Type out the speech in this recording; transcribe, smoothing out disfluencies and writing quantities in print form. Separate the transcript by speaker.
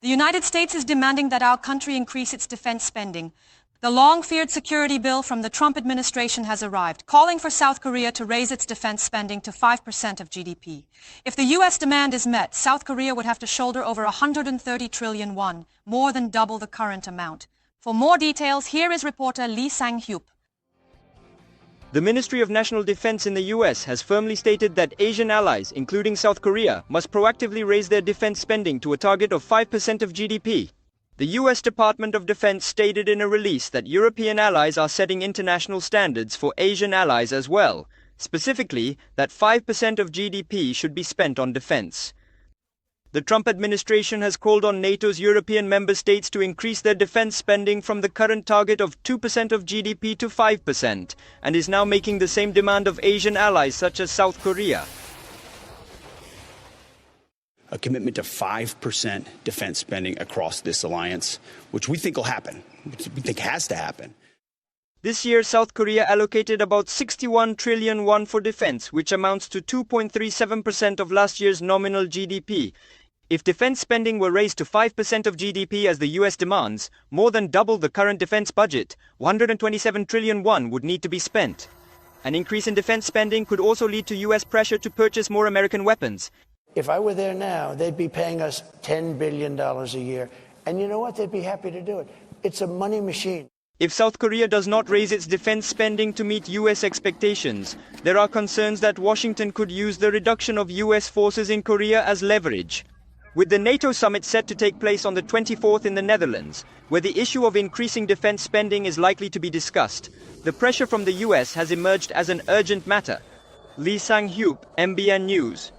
Speaker 1: The United States is demanding that our country increase its defense spending. The long-feared security bill from the Trump administration has arrived, calling for South Korea to raise its defense spending to 5% of GDP. If the U.S. demand is met, South Korea would have to shoulder over 130 trillion won, more than double the current amount. For more details, here is reporter Lee Sang-hyub.
Speaker 2: The Ministry of National Defense in the US has firmly stated that Asian allies, including South Korea, must proactively raise their defense spending to a target of 5% of GDP. The US Department of Defense stated in a release that European allies are setting international standards for Asian allies as well, specifically that 5% of GDP should be spent on defense. The Trump administration has called on NATO's European member states to increase their defense spending from the current target of 2% of GDP to 5%, and is now making the same demand of Asian allies such as South Korea.
Speaker 3: A commitment to 5% defense spending across this alliance, which we think will happen, which we think has to happen.
Speaker 2: This year, South Korea allocated about 61 trillion won for defense, which amounts to 2.37% of last year's nominal GDP. If defense spending were raised to 5% of GDP as the US demands, more than double the current defense budget, 127 trillion won would need to be spent. An increase in defense spending could also lead to US pressure to purchase more American weapons.
Speaker 4: If I were there now, they'd be paying us $10 billion a year. And you know what? They'd be happy to do it. It's a money machine.
Speaker 2: If South Korea does not raise its defense spending to meet US expectations, there are concerns that Washington could use the reduction of US forces in Korea as leverage. With the NATO summit set to take place on the 24th in the Netherlands, where the issue of increasing defense spending is likely to be discussed, the pressure from the US has emerged as an urgent matter. Lee Sang-hyub, MBN News.